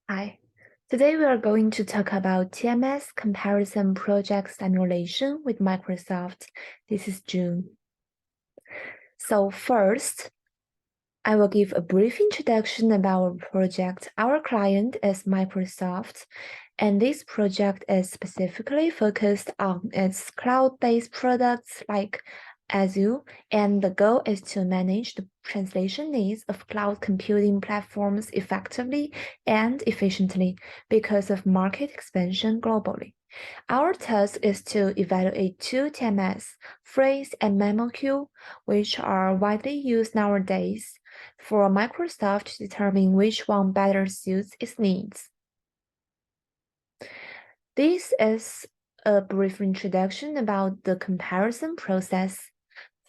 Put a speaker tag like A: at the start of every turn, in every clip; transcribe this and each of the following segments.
A: Hi, today we are going to talk about TMS comparison project simulation with Microsoft. This is June. So first, I will give a brief introduction about our project. Our client is Microsoft, and this project is specifically focused on its cloud-based products like Azure, and the goal is to manage the translation needs of cloud computing platforms effectively and efficiently because of market expansion globally. Our task is to evaluate two TMS, phrase and MemoQ, which are widely used nowadays, for Microsoft to determine which one better suits its needs. This is a brief introduction about the comparison process.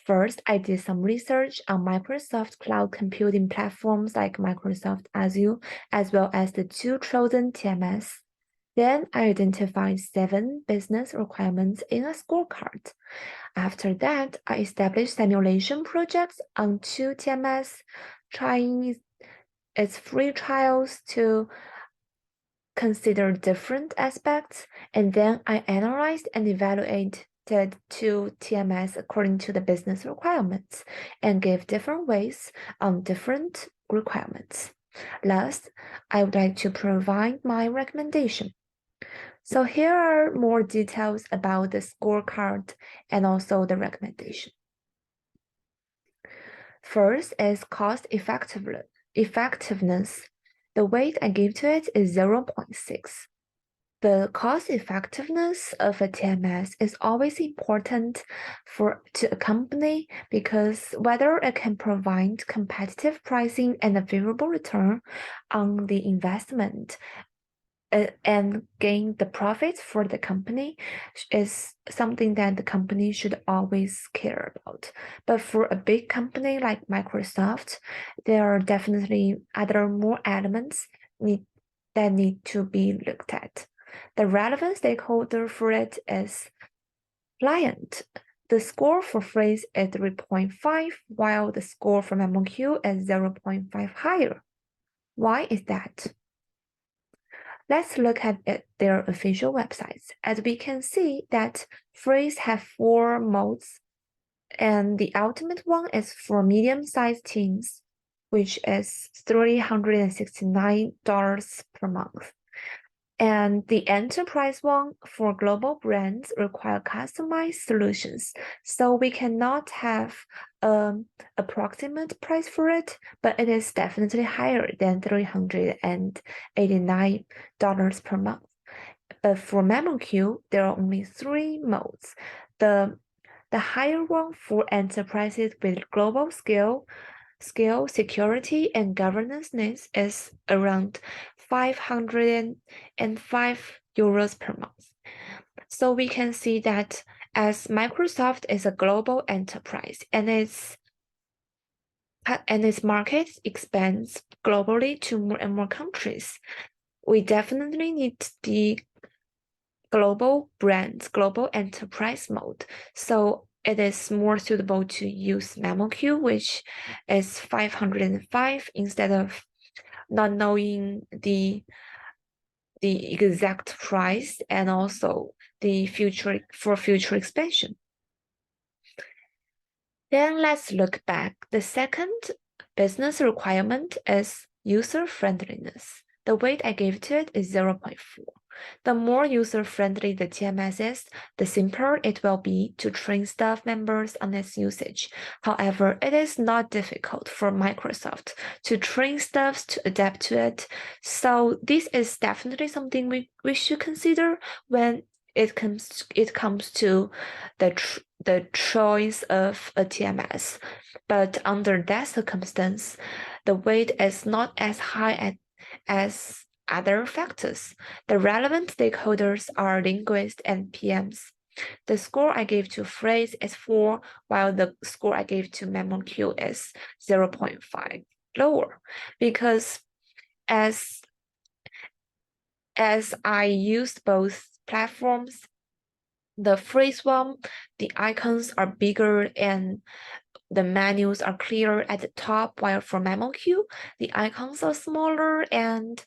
A: First, I did some research on Microsoft cloud computing platforms like Microsoft Azure, as well as the two chosen TMS. Then I identified 7 business requirements in a scorecard. After that, I established simulation projects on 2 TMS, trying its free trials to consider different aspects, and then I analyzed and evaluated two TMS according to the business requirements and gave different weights on different requirements. Last, I would like to provide my recommendation. So here are more details about the scorecard and also the recommendation. First is cost effectiveness. The weight I give to it is 0.6. The cost effectiveness of a TMS is always important to a company because whether it can provide competitive pricing and a favorable return on the investment and gain the profits for the company is something that the company should always care about. But for a big company like Microsoft, there are definitely other more elements that need to be looked at. The relevant stakeholder for it is client. The score for phrase is 3.5, while the score for MemoQ is 0.5 higher. Why is that? Let's look at their official websites. As we can see that phrase have 4 modes, and the ultimate one is for medium-sized teams, which is $369 per month. And the enterprise one for global brands require customized solutions. So we cannot have approximate price for it, but it is definitely higher than $389 per month. But for MemoQ, there are only 3 modes. The higher one for enterprises with global scale, security, and governance needs is around 505 euros per month. So we can see that as Microsoft is a global enterprise and its market expands globally to more and more countries, we definitely need the global brands, global enterprise mode. So it is more suitable to use MemoQ, which is 505 instead of not knowing the exact price and also the future expansion. Then let's look back. The second business requirement is user friendliness. The weight I gave to it is 0.4. The more user-friendly the TMS is, the simpler it will be to train staff members on its usage. However, it is not difficult for Microsoft to train staff to adapt to it. So this is definitely something we should consider when it comes to the choice of a TMS. But under that circumstance, the weight is not as high as other factors. The relevant stakeholders are linguists and PMs. The score I gave to phrase is 4, while the score I gave to MemoQ is 0.5 lower, because as I used both platforms, the phrase one, the icons are bigger and the menus are clearer at the top, while for MemoQ, the icons are smaller and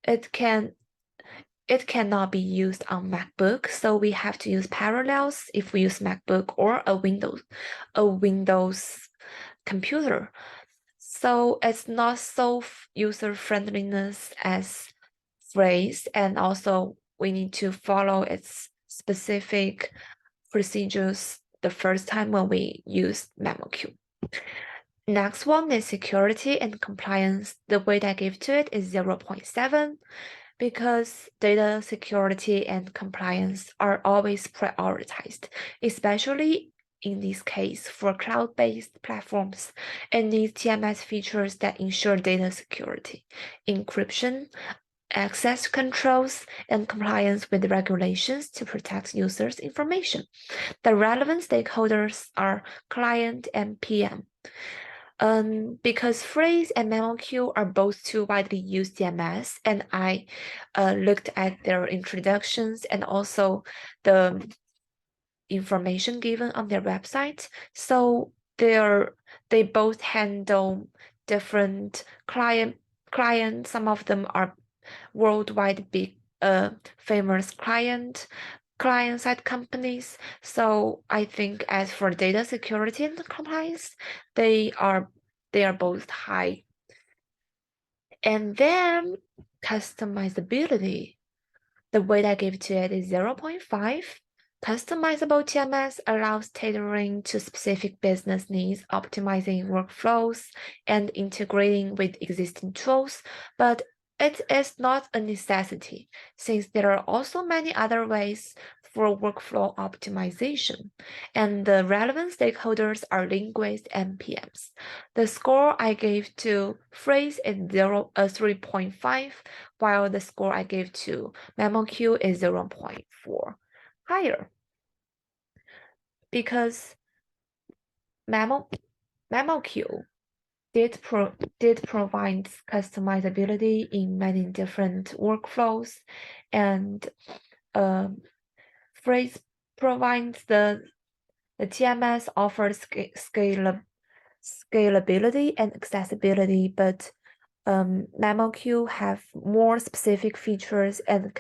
A: it cannot be used on MacBook, so we have to use Parallels if we use MacBook or a Windows computer. So it's not so user friendliness as phrase, and also we need to follow its specific procedures the first time when we use MemoQ. Next one is security and compliance. The weight I give to it is 0.7 because data security and compliance are always prioritized, especially in this case for cloud-based platforms. It needs TMS features that ensure data security, encryption, access controls, and compliance with regulations to protect users' information. The relevant stakeholders are client and PM. Because Phrase and MemoQ are both two widely used TMS, and I looked at their introductions and also the information given on their website. So they both handle different clients. Some of them are worldwide big famous client side companies. So I think as for data security and compliance, they are both high. And then customizability, the weight I give to it is 0.5. Customizable TMS allows tailoring to specific business needs, optimizing workflows, and integrating with existing tools, but it is not a necessity, since there are also many other ways for workflow optimization, and the relevant stakeholders are linguists and PMs. The score I gave to Phrase is 3.5, while the score I gave to MemoQ is 0.4, higher, because MemoQ did provide customizability in many different workflows, and Phrase provides the TMS offers scalability and accessibility, but MemoQ have more specific features and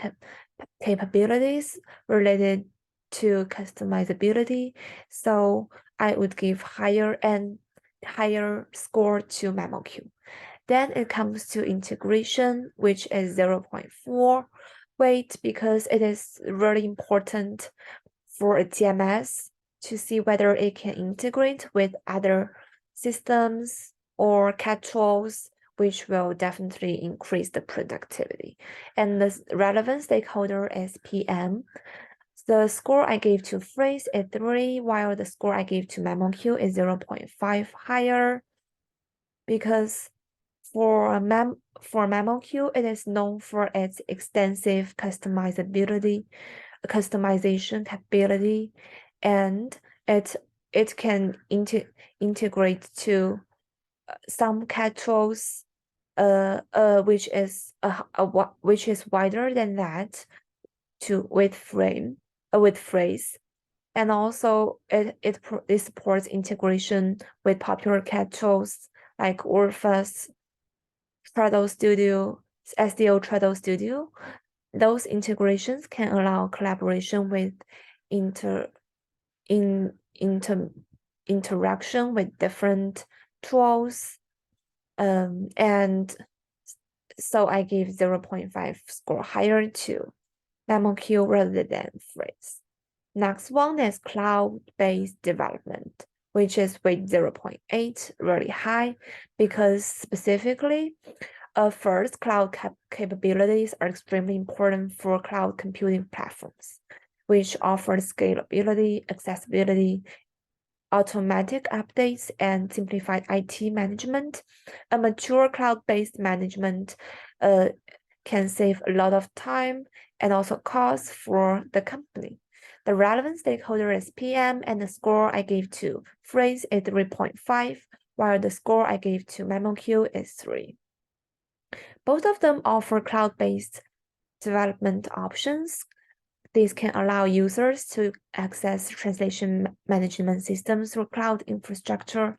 A: capabilities related to customizability. So I would give higher score to MemoQ. Then it comes to integration, which is 0.4 weight, because it is really important for a TMS to see whether it can integrate with other systems or controls, which will definitely increase the productivity. And the relevant stakeholder is PM. The score I gave to Phrase is 3, while the score I gave to MemoQ is 0.5 higher, because for MemoQ, it is known for its extensive customization capability, and it can integrate to some controls, which is wider than that with Phrase, and also it supports integration with popular controls like Orpheus, Shadow Studio, SDO Shadow Studio. Those integrations can allow collaboration with interaction with different tools, and so I give 0.5 score higher to MemoQ rather than Phrase. Next one is cloud-based development, which is with 0.8, really high, because specifically, first, cloud capabilities are extremely important for cloud computing platforms, which offer scalability, accessibility, automatic updates, and simplified IT management. A mature cloud-based management can save a lot of time and also cost for the company. The relevant stakeholder is PM, and the score I gave to Phrase is 3.5, while the score I gave to MemoQ is 3. Both of them offer cloud-based development options. These can allow users to access translation management systems through cloud infrastructure.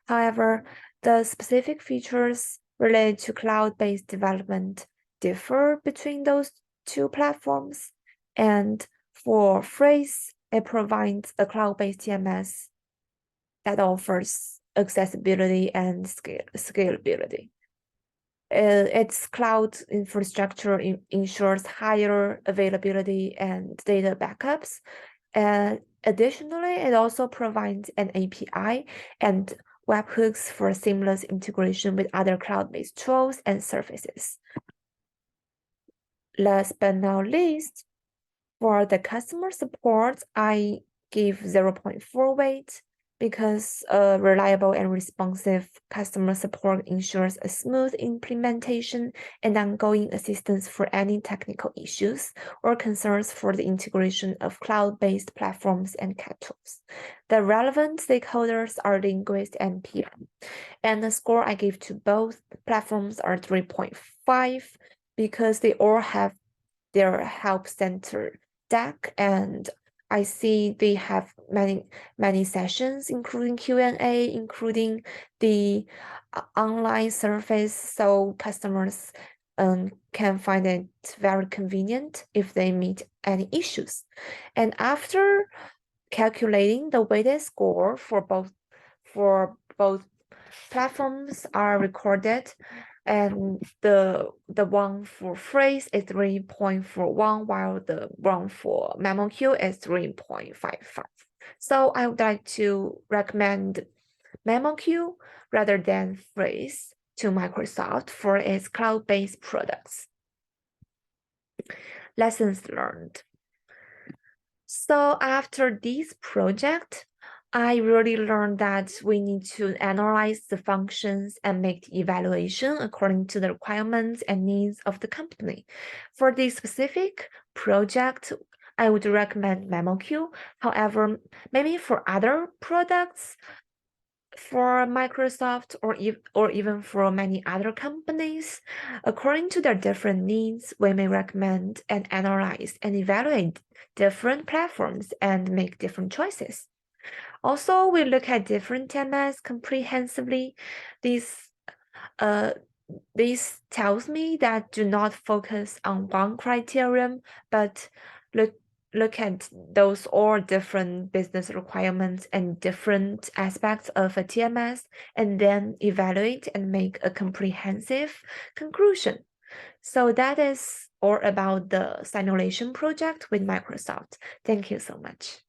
A: However, the specific features related to cloud-based development differ between those two platforms. And for Phrase, it provides a cloud-based TMS that offers accessibility and scalability. Its cloud infrastructure ensures higher availability and data backups. And additionally, it also provides an API and webhooks for seamless integration with other cloud-based tools and services. Last but not least, for the customer support, I give 0.4 weight because reliable and responsive customer support ensures a smooth implementation and ongoing assistance for any technical issues or concerns for the integration of cloud-based platforms and CAD tools. The relevant stakeholders are linguists and PM, and the score I give to both platforms are 3.5 because they all have their help center deck, and I see they have many sessions, including Q&A, including the online service, so customers can find it very convenient if they meet any issues. And after calculating the weighted score for both platforms are recorded, and the one for Phrase is 3.41, while the one for MemoQ is 3.55. So I would like to recommend MemoQ rather than Phrase to Microsoft for its cloud-based products. Lessons learned. So after this project, I really learned that we need to analyze the functions and make the evaluation according to the requirements and needs of the company. For this specific project, I would recommend MemoQ. However, maybe for other products, for Microsoft or even for many other companies, according to their different needs, we may recommend and analyze and evaluate different platforms and make different choices. Also, we look at different TMS comprehensively. This tells me that do not focus on one criterion, but look at those all different business requirements and different aspects of a TMS, and then evaluate and make a comprehensive conclusion. So that is all about the simulation project with Microsoft. Thank you so much.